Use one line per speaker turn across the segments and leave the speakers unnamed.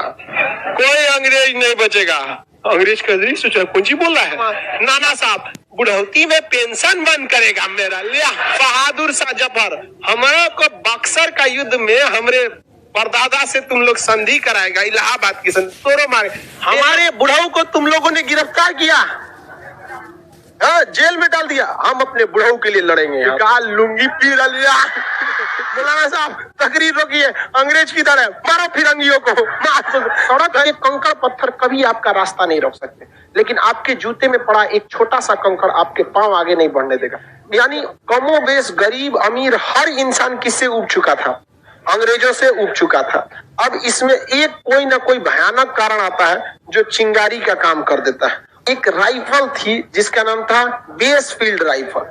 कोई अंग्रेज नहीं बचेगा। अंग्रेज का सोचा कुंजी बोल रहा है। नाना साहब बुढ़ौती में पेंशन बंद करेगा मेरा। लिया बहादुर शाह जफर हमारे को बक्सर का युद्ध में हमरे परदादा से तुम लोग संधि कराएगा। इलाहाबाद की संधि तोड़ो मारे। हमारे बुढ़ाऊ को तुम लोगों ने गिरफ्तार किया, हाँ, जेल में डाल दिया। हम अपने बुढ़ाऊ के लिए लड़ेंगे। लुंगी पी लिया। मौलाना साहब तकरीर रोकिए, अंग्रेज की तरह मारो फिरंगियों को। सड़क के कंकड़ पत्थर कभी आपका रास्ता नहीं रोक सकते, लेकिन आपके जूते में पड़ा एक छोटा सा कंकड़ आपके पांव आगे नहीं बढ़ने देगा। यानी कमोबेश गरीब अमीर हर इंसान किससे उब चुका था? अंग्रेजों से उब चुका था। अब इसमें एक कोई ना कोई भयानक कारण आता है जो चिंगारी का काम कर देता है। एक राइफल थी जिसका नाम था बेसफील्ड राइफल।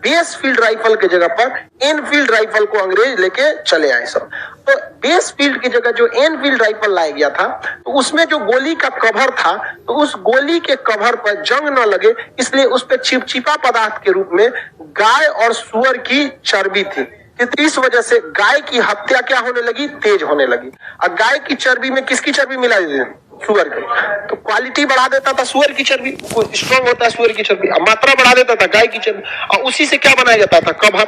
बेसफील्ड राइफल की जगह पर एनफील्ड राइफल को अंग्रेज लेके चले आए सब। तो बेसफील्ड की जगह जो एनफील्ड राइफल लाया गया था, तो उसमें जो गोली का कवर था, तो उस गोली के कवर पर जंग न लगे इसलिए उस पर चिपचिपा पदार्थ के रूप में गाय और सुअर की चर्बी थी। इस वजह से गाय की हत्या क्या होने लगी? तेज होने लगी। और गाय की चर्बी में किसकी चर्बी मिला दी? सुअर की। तो क्वालिटी बढ़ा देता था सुअर की चर्बी, स्ट्रॉन्ग होता है सुअर की चर्बी। मात्रा बढ़ा देता था गाय की चर्बी, और उसी से क्या बनाया जाता था? कवर।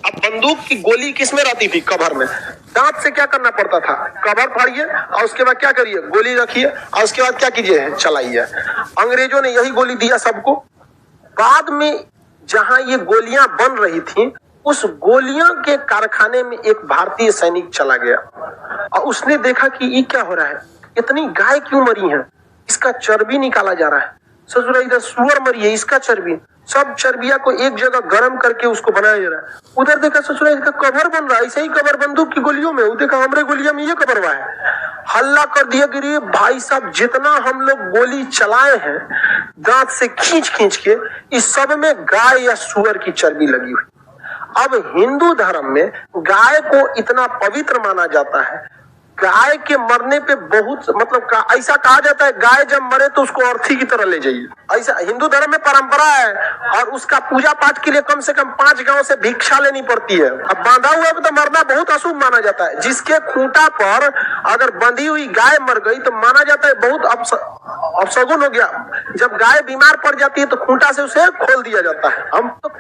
अब बंदूक की गोली किस में रहती थी? कवर में। दांत से क्या करना पड़ता था? कवर फाड़िए और उसके बाद क्या करिए? गोली रखिए और उसके बाद क्या कीजिए? चलाइए। अंग्रेजों ने यही गोली दिया सबको। बाद में जहां ये गोलियां बन रही थी, उस गोलियां के कारखाने में एक भारतीय सैनिक चला गया और उसने देखा कि ये क्या हो रहा है, इतनी गाय क्यों मरी है, इसका चर्बी निकाला जा रहा है। ससुरा इधर सुअर मरी है, इसका चर्बी, सब चर्बिया को एक जगह गर्म करके उसको बनाया जा रहा है। उधर देखा ससुरा इसका कवर बन रहा है, ऐसे ही कवर बंदूक की गोलियों में। देखा हमारे गोलियों में ये कवर हुआ है। हल्ला कर दिया गिरी भाई साहब, जितना हम लोग गोली चलाए हैं दांत से खींच खींच के, इस सब में गाय या सुअर की चर्बी लगी हुई। अब हिंदू धर्म में गाय को इतना पवित्र माना जाता है, गाय के मरने पे बहुत मतलब ऐसा कहा जाता है गाय जब मरे तो उसको अर्थी की तरह ले जाइए। ऐसा हिंदू धर्म में परंपरा है, और उसका पूजा पाठ के लिए कम से कम 5 गांव से भिक्षा लेनी पड़ती है। अब बांधा हुआ तो मरना बहुत अशुभ माना जाता है। जिसके खूंटा पर अगर बंधी हुई गाय मर गई तो माना जाता है बहुत अपशगुन हो गया। जब गाय बीमार पड़ जाती है तो खूंटा से उसे खोल दिया जाता है। हम तो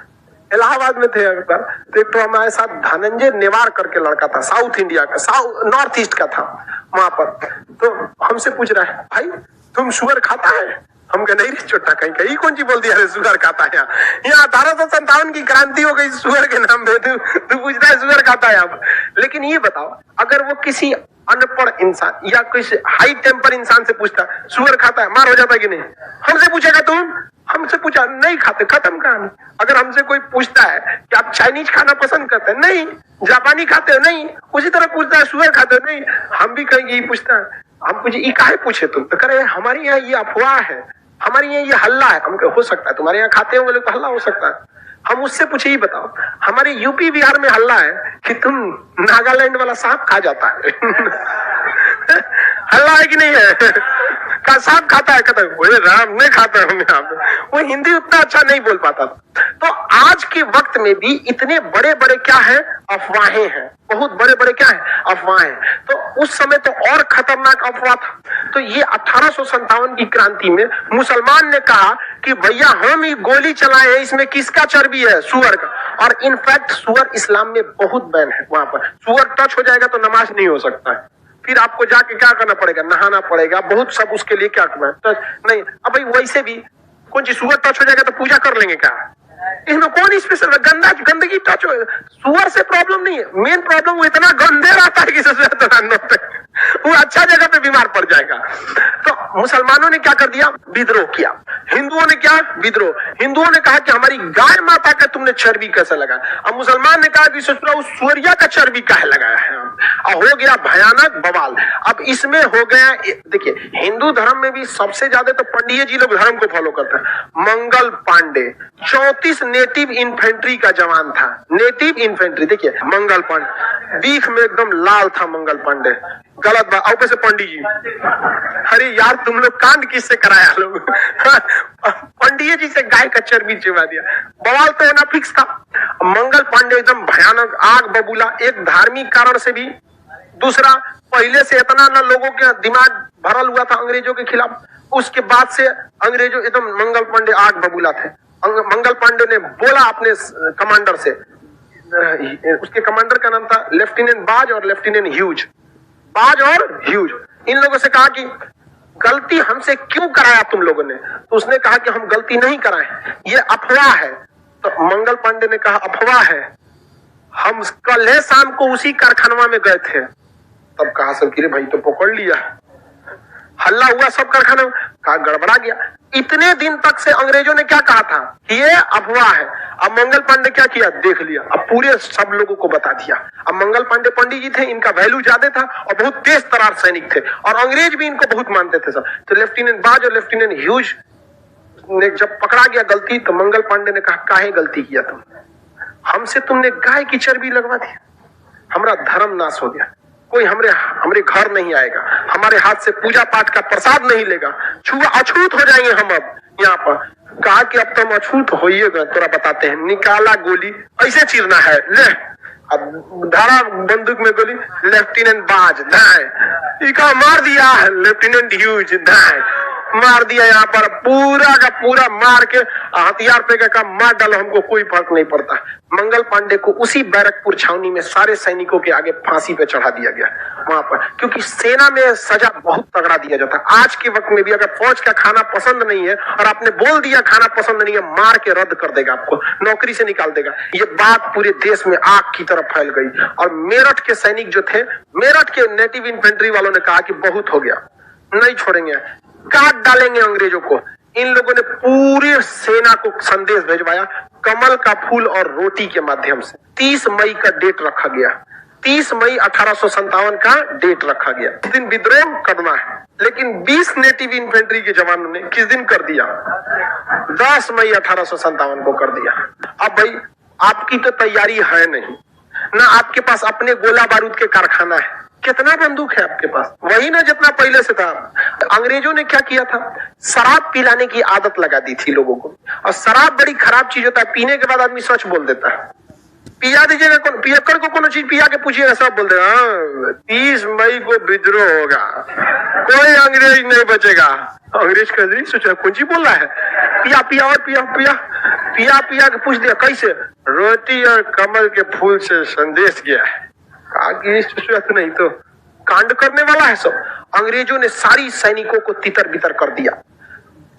इलाहाबाद में थे एक बार, तो एक तो हमारे साथ धनंजय नेवार करके लड़का था, साउथ इंडिया का, नॉर्थ ईस्ट का था वहां पर। तो हमसे पूछ रहा है भाई तुम शुगर खाता है? हम कहे नहीं रे छोटा, कहीं कहीं कौन सी बोल दिया रे शुगर खाता है? यहाँ 1857 की क्रांति हो गई शुगर के नाम पे, तू पूछता है शुगर खाता है आप? लेकिन ये बताओ अगर वो किसी अनपढ़ इंसान या किसी हाई टेम्पर इंसान से पूछता शुगर खाता है, मार हो जाता है कि नहीं? हमसे पूछेगा तुम? हमसे पूछा नहीं खाते, खत्म कहानी। अगर हमसे कोई पूछता है कि आप चाइनीज खाना पसंद करते हैं? नहीं। जापानी खाते हो? नहीं। उसी तरह पूछता है शुगर खाते हो? नहीं। हम भी कहेंगे ये पूछता है, हम पूछे ये काहे पूछे तुम? तो कह रहे हमारे यहाँ ये अफवाह है, हमारे यहाँ ये हल्ला है। हम हो सकता है तुम्हारे यहाँ खाते होंगे लोग तो हल्ला हो सकता है। हम उससे पूछे ही बताओ हमारे यूपी बिहार में हल्ला है कि तुम नागालैंड वाला सांप खा जाता है हल्ला है कि नहीं है? का सांप खाता है? कहता है राम नहीं खाता है। वो हिंदी उतना अच्छा नहीं बोल पाता। तो आज के वक्त में भी इतने बड़े बड़े क्या है? अफवाहें हैं। बहुत बड़े बड़े क्या है? अफवाहें। तो उस समय तो और खतरनाक अफवाह था। तो ये 1857 की क्रांति में मुसलमान ने कहा कि भैया हम ये गोली चलाए हैं, इसमें किसका चर्बी है? सुअर का। और इनफैक्ट सुअर इस्लाम में बहुत बैन है। वहां पर सुअर टच हो जाएगा तो नमाज नहीं हो सकता है, फिर आपको जाके क्या करना पड़ेगा? नहाना पड़ेगा, बहुत सब उसके लिए क्या करना है? नहीं। अब भाई वैसे भी कौन सी सुअर टच हो जाएगा तो पूजा कर लेंगे क्या? इसमें कौन स्पेशल? गंदगी टच हो, सुअर से प्रॉब्लम नहीं है। मेन प्रॉब्लम वो इतना गंदे रहता है कि वो अच्छा जगह पे बीमार पड़ जाएगा। तो मुसलमानों ने क्या कर दिया? विद्रोह किया। हिंदुओं ने क्या? विद्रोह। हिंदुओं ने कहा कि हमारी गाय माता का तुमने चर्बी कैसे लगाया? अब मुसलमान ने कहा कि ससुरा उस सूर्या का चर्बी काहे लगाया है? और हो गया भयानक बवाल। अब इसमें हो गया, देखिए हिंदू धर्म में भी सबसे ज्यादा तो पंडित जी लोग धर्म को फॉलो करते हैं। मंगल पांडे 34 नेटिव इन्फेंट्री का जवान था। नेटिव इन्फेंट्री, देखिए मंगल पांडे बीख में एकदम लाल था। मंगल पांडे गलत बात। ऊपर से पंडित जी, अरे यार तुम लोग कांड किससे कराया लोग पंडित जी से गाय का चर्बी चिवा दिया। बवाल तो होना फिक्स था। मंगल पांडे एकदम भयानक आग बबूला, एक धार्मिक कारण से भी दूसरा, पहले से इतना ना लोगों के दिमाग भरल हुआ था अंग्रेजों के खिलाफ, उसके बाद से अंग्रेजों एकदम मंगल पांडे आग बबूला थे। मंगल पांडे ने बोला अपने कमांडर से, उसके कमांडर का नाम था लेफ्टिनेंट बाज और लेफ्टिनेंट ह्यूज, बाज और ह्यूज, इन लोगों से कहा कि गलती हमसे क्यों कराया तुम लोगों ने? तो उसने कहा कि हम गलती नहीं कराए, ये अफवाह है। तो मंगल पांडे ने कहा अफवाह है, हम कल है शाम को उसी कारखाना में गए थे। तब कहा सब कि रे भाई तो पकड़ लिया, हल्ला हुआ सब कारखाना में, कहा गड़बड़ा गया। इतने दिन तक से अंग्रेजों ने क्या कहा था कि ये अफवाह है। अब मंगल पांडे क्या किया, देख लिया, अब पूरे सब लोगों को बता दिया। अब मंगल पांडे पंडित जी थे, इनका वैल्यू ज्यादा था और बहुत तेज तरार सैनिक थे और अंग्रेज भी इनको बहुत मानते थे सब। तो लेफ्टिनेंट बाज और लेफ्टिनेंट ह्यूज ने जब पकड़ा गया गलती, तो मंगल पांडे ने कहा काहे गलती किया तुम, हमसे तुमने गाय की चर्बी लगवा दी, हमारा धर्म नाश हो गया, कोई हमरे घर नहीं आएगा, हमारे हाथ से पूजा पाठ का प्रसाद नहीं लेगा, अछूत हो जाएंगे हम अब यहाँ पर। कहा कि अब तुम अछूत होइएगा, तोरा बताते हैं। निकाला गोली, ऐसे चीरना है, ले अब धारा बंदूक में गोली, लेफ्टिनेंट बाज दाएं, इका मार दिया, लेफ्टिनेंट ह्यूज दाएं, मार दिया। यहाँ पर पूरा का पूरा मार के हथियार पे का मार डालो, हमको कोई फर्क नहीं पड़ता। मंगल पांडे को उसी बैरकपुर छावनी में सारे सैनिकों के आगे फांसी पे चढ़ा दिया गया वहां पर, क्योंकि सेना में सजा बहुत तगड़ा दिया जाता है। आज के वक्त में भी अगर फौज का खाना पसंद नहीं है और आपने बोल दिया खाना पसंद नहीं है, मार के रद्द कर देगा, आपको नौकरी से निकाल देगा। ये बात पूरे देश में आग की तरफ फैल गई और मेरठ के सैनिक जो थे, मेरठ के नेटिव इन्फेंट्री वालों ने कहा कि बहुत हो गया, नहीं छोड़ेंगे, काट डालेंगे अंग्रेजों को। इन लोगों ने पूरी सेना को संदेश भेजवाया कमल का फूल और रोटी के माध्यम से। 30 मई का डेट रखा गया, 30 मई 1857 का डेट रखा गया। इस दिन विद्रोह करना है, लेकिन 20 नेटिव इन्फेंट्री के जवानों ने किस दिन कर दिया, 10 मई 1857 को कर दिया। अब भाई आपकी तो तैयारी है नहीं ना, आपके पास अपने गोला बारूद के कारखाना है, कितना बंदूक है आपके पास, वही ना जितना पहले से था। अंग्रेजों ने क्या किया था, शराब पिलाने की आदत लगा दी थी लोगों को, और शराब बड़ी खराब चीज होता है, पीने के बाद आदमी सच बोल देता है। पिया दीजिएगा, पियक्कड़ को कोनो चीज पिया के पूछिएगा, सब बोल देगा 30 मई को विद्रोह होगा, कोई अंग्रेज नहीं बचेगा। अंग्रेज का सोचा कौन सी बोल रहा है, पिया पिया और पिया पिया पिया पिया के पूछ दिया कैसे, रोटी और कमल के फूल से संदेश गया है। नहीं तो कांड करने वाला है सब। अंग्रेजों ने सारी सैनिकों को तितर बितर कर दिया,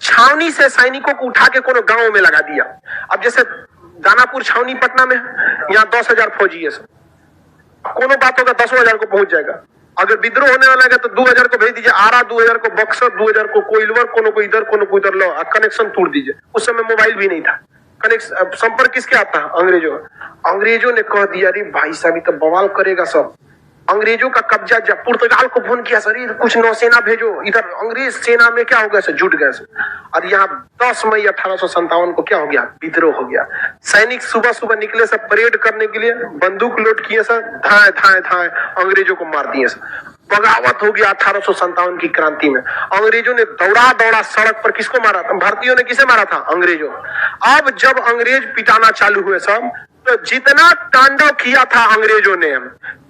छावनी से सैनिकों को उठा के कोनो गांव में लगा दिया। अब जैसे दानापुर छावनी पटना में, यहाँ 10,000 फौजी है सब, कोनो बात होगा 10,000 को पहुंच जाएगा। अगर विद्रोह होने वाला है तो 2,000 को भेज दीजिए आरा, 2,000 को बक्सर, 2,000 को कोइलवर, कोनो को इधर कोनो को इधर, लो कनेक्शन तोड़ दीजिए। उस समय मोबाइल भी नहीं था, संपर्क किसके आता, अंग्रेजों। अंग्रेजों ने कह दिया अरे भाई साहब तो बवाल करेगा सब, अंग्रेजों का कब्जा। जब पुर्तगाल को फोन किया सर कुछ नौसेना भेजो इधर, अंग्रेज सेना में क्या हो गया सर, जुट गए सर। और यहाँ 10 मई 1857 को क्या हो गया, विद्रोह हो गया। सैनिक सुबह सुबह निकले सब परेड करने के लिए, बंदूक लोड किए सर, धाए धाए धाए अंग्रेजों को मार दिए सर। बगावत हो गया 1857 की क्रांति में। अंग्रेजों ने दौड़ा दौड़ा सड़क पर किसको मारा था, भारतीयों ने किसे मारा था, अंग्रेजों। अब जब अंग्रेज पिटाना चालू हुए सब, तो जितना तांडव किया था अंग्रेजों ने,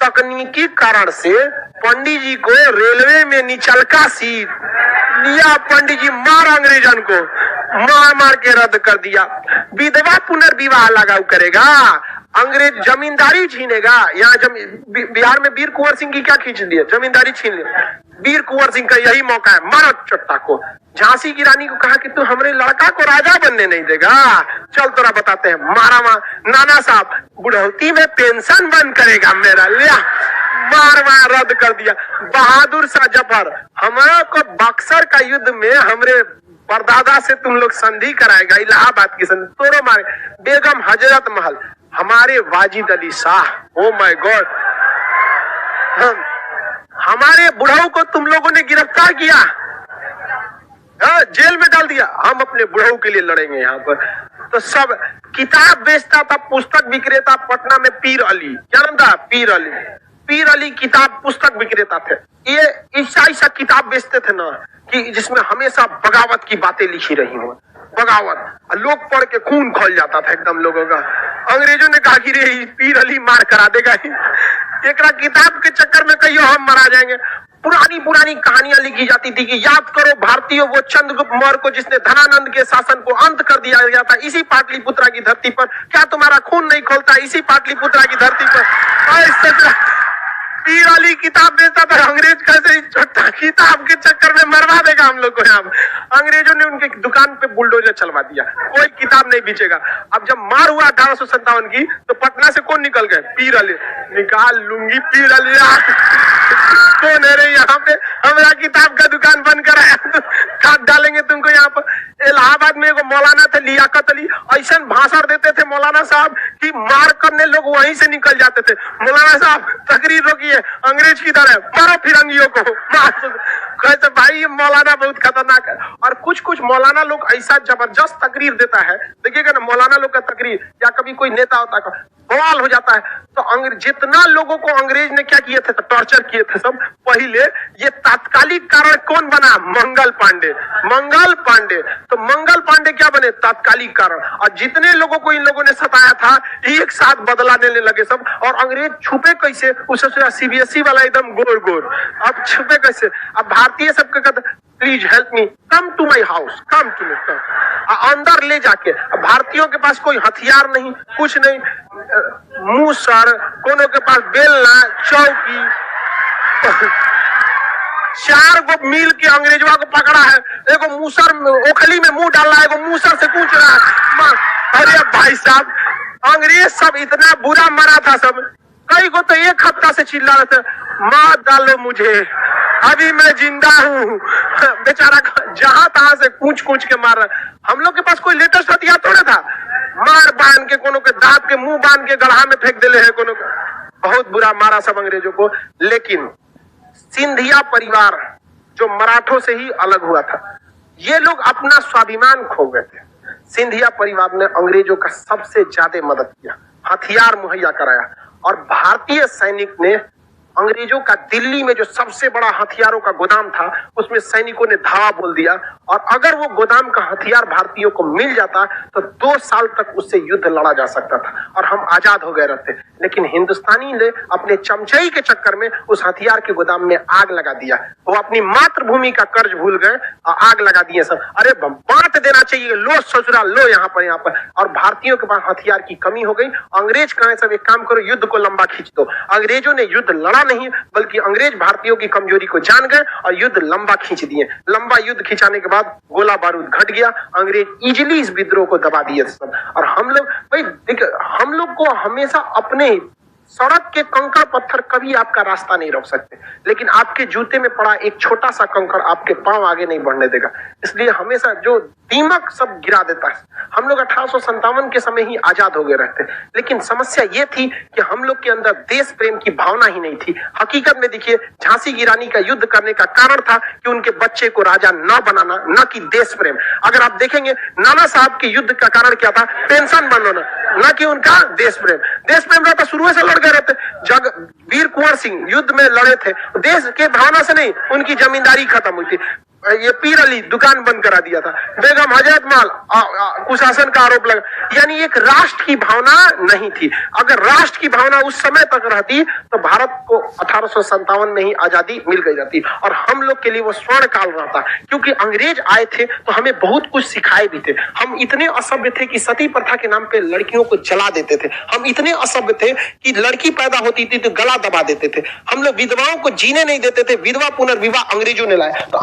तकनीकी कारण से पंडित जी को रेलवे में निचलका सीट लिया, पंडित जी मार अंग्रेजन को, मार मार के रद्द कर दिया। विधवा पुनर्विवाह लागू करेगा, अंग्रेज जमींदारी छीनेगा। यहाँ बिहार में वीर कुंवर सिंह की क्या खींच दिया, जमींदारी छीन लिया। वीर कुंवर सिंह का यही मौका है, मारो चट्टा को। झांसी की रानी को कहा कि तू हमारे लड़का को राजा बनने नहीं देगा, चल तोरा बताते हैं। मारा नाना साहब बुढ़ौती में पेंशन बंद करेगा मेरा, लिया मार मार रद्द कर दिया। बहादुर शाह जफर, हमारे को बक्सर का युद्ध में हमरे परदादा से तुम लोग संधि कराएगा, इलाहाबाद की संधि तोड़ो मारे। बेगम हजरत महल, हमारे Wajid Ali Shah, oh my God, हमारे बुढ़ाऊ को तुम लोगों ने गिरफ्तार किया, जेल में डाल दिया। हम अपने बुढ़ाऊ के लिए लड़ेंगे यहाँ पर। तो सब किताब बेचता था, पुस्तक विक्रेता पटना में पीर अली, क्या नाम था, पीर अली। पीर अली किताब पुस्तक विक्रेता थे। ये ऐसा किताब बेचते थे ना कि जिसमें हमेशा बगावत की बातें लिखी रही हो, बगावत। लोग पढ़ के खून खोल जाता था एकदम लोगों का। अंग्रेजों ने कहा कि रे पीर अली मार करा देगा, एक किताब के चक्कर में कहियो हम मरा जाएंगे। पुरानी पुरानी कहानियां लिखी जाती थी कि याद करो भारतीयों वो चंद्रगुप्त मौर्य को जिसने धनानंद के शासन को अंत कर दिया गया था इसी पाटलिपुत्रा की धरती पर। क्या तुम्हारा खून नहीं खोलता इसी पाटलिपुत्रा की धरती पर? पीर अली किताब बेचता था, अंग्रेज कैसे छोटा किताब के चक्कर में मरवा देगा हम लोग को। यहाँ अंग्रेजों ने उनके दुकान पे बुलडोजर चलवा दिया, कोई किताब नहीं बेचेगा। अब जब मार हुआ 1857 की तो पटना से कौन निकल गए? पीर अली। निकाल लूंगी पीर अली कौन है रे यहाँ पे? हमारा किताब का दुकान बंद कराया, काट डालेंगे तुमको यहाँ पर। इलाहाबाद में एगो मौलाना थे लियाकत अली, ऐसा भाषण देते थे मौलाना साहब कि मार करने लोग वहीं से निकल जाते थे। मौलाना साहब तकरीर रोकिए, अंग्रेज की तरह मारो फिरंगियों को। कहते भाई ये मौलाना बहुत खतरनाक है। और कुछ कुछ मौलाना लोग ऐसा जबरदस्त तकरीर देता है, देखिएगा ना मौलाना लोग का तकरीर या कभी कोई नेता होता है बवाल हो जाता है। तो जितना लोगों को अंग्रेज ने क्या किए थे, तो टॉर्चर किए थे सब। पहले ये तात्कालिक कारण कौन बना? मंगल पांडे। मंगल पांडे, तो मंगल पांडे क्या बने? तात्कालिक कारण। और जितने लोगों को इन लोगों ने सताया था एक साथ बदला लेने लगे सब। और अंग्रेज छुपे कैसे? उसे सीबीएसई वाला एकदम गोर गोर। अब छुपे कैसे? अब भारतीय सबके कहते please help me, come to my house, come to me, अंदर ले जाके। भारतीयों के पास कोई हथियार नहीं, कुछ नहीं, मूसर, कोनो के पास बेलना, चौकी। 4 गो मिल के अंग्रेजवा को पकड़ा है, एगो मूसर ओखली में मुंह डाल रहा है, एगो मूसर से पूछ रहा है। अरे भाई साहब अंग्रेज सब इतना बुरा मरा था सब। कई को तो एक हफ्ता से चिल्ला रहे थे मार डालो मुझे, अभी मैं जिंदा हूँ। बेचारा जहां तहां से कूच कूच के मार रहा। हम लोग के पास कोई लेटेस्ट हथियार थोड़ा था, मार बांध के कोनो के दांत के मुंह बांध के गढ़ा में फेंक देले है कोनो को। बहुत बुरा मारा सब अंग्रेजों को। लेकिन सिंधिया परिवार जो मराठों से ही अलग हुआ था, ये लोग अपना स्वाभिमान खो गए थे। सिंधिया परिवार ने अंग्रेजों का सबसे ज्यादा मदद किया, हथियार मुहैया कराया। और भारतीय सैनिक ने अंग्रेजों का दिल्ली में जो सबसे बड़ा हथियारों का गोदाम था उसमें सैनिकों ने धावा बोल दिया। और अगर वो गोदाम का हथियार भारतीयों को मिल जाता तो 2 साल तक उससे युद्ध लड़ा जा सकता था और हम आजाद हो गए रहते। लेकिन हिंदुस्तानी ने अपने चमचाई के चक्कर में उस हथियार के गोदाम में आग लगा दिया। वो अपनी मातृभूमि का कर्ज भूल गए और आग लगा दिए सब। अरे बांट देना चाहिए, लो ससुरा लो यहाँ पर। और भारतीयों के पास हथियार की कमी हो गई। अंग्रेज कहे सब एक काम करो, युद्ध को लंबा खींच दो। अंग्रेजों ने युद्ध लड़ा नहीं, बल्कि अंग्रेज भारतीयों की कमजोरी को जान गए और युद्ध लंबा खींच दिए। लंबा युद्ध खिंचाने के बाद गोला बारूद घट गया, अंग्रेज इजिली इस विद्रोह को दबा दिए सब। और हम लोग भाई देखिए, हम लोग को हमेशा अपने सड़क के कंकड़ पत्थर कभी आपका रास्ता नहीं रोक सकते, लेकिन आपके जूते में पड़ा एक छोटा सा कंकड़ आपके पांव आगे नहीं बढ़ने देगा। इसलिए हमेशा जो दीमक सब गिरा देता है। हम लोग 1857 के समय ही आजाद हो गए रहते, लेकिन समस्या ये थी कि हम लोग के अंदर देश प्रेम की भावना ही नहीं थी। हकीकत में देखिए, झांसी की रानी का युद्ध करने का कारण था कि उनके बच्चे को राजा न बनाना, न कि देश प्रेम। अगर आप देखेंगे नाना साहब के युद्ध का कारण क्या था? पेंशन बनवाना, न कि उनका देश प्रेम। देश प्रेम रहता शुरू से लड़ गए रहते। जग वीर कुंवर सिंह युद्ध में लड़े थे, देश के भावना से नहीं, उनकी जमींदारी खत्म हुई थी। ये पीर अली दुकान बंद करा दिया था, बेगम हजरत माल कुशासन का आरोप लगा। यानी एक राष्ट्र की भावना नहीं थी। अगर राष्ट्र की भावना उस समय तक रहती तो भारत को 1857 में ही आजादी मिल गई जाती। और हम लोग के लिए वो स्वर्ण काल रहता, क्योंकि अंग्रेज आए थे तो हमें बहुत कुछ सिखाए भी थे। हम इतने असभ्य थे कि सती प्रथा के नाम पे लड़कियों को जला देते थे। हम इतने असभ्य थे कि लड़की पैदा होती थी तो गला दबा देते थे। हम लोग विधवाओं को जीने नहीं देते थे। विधवा पुनर्विवाह अंग्रेजों ने लाया। तो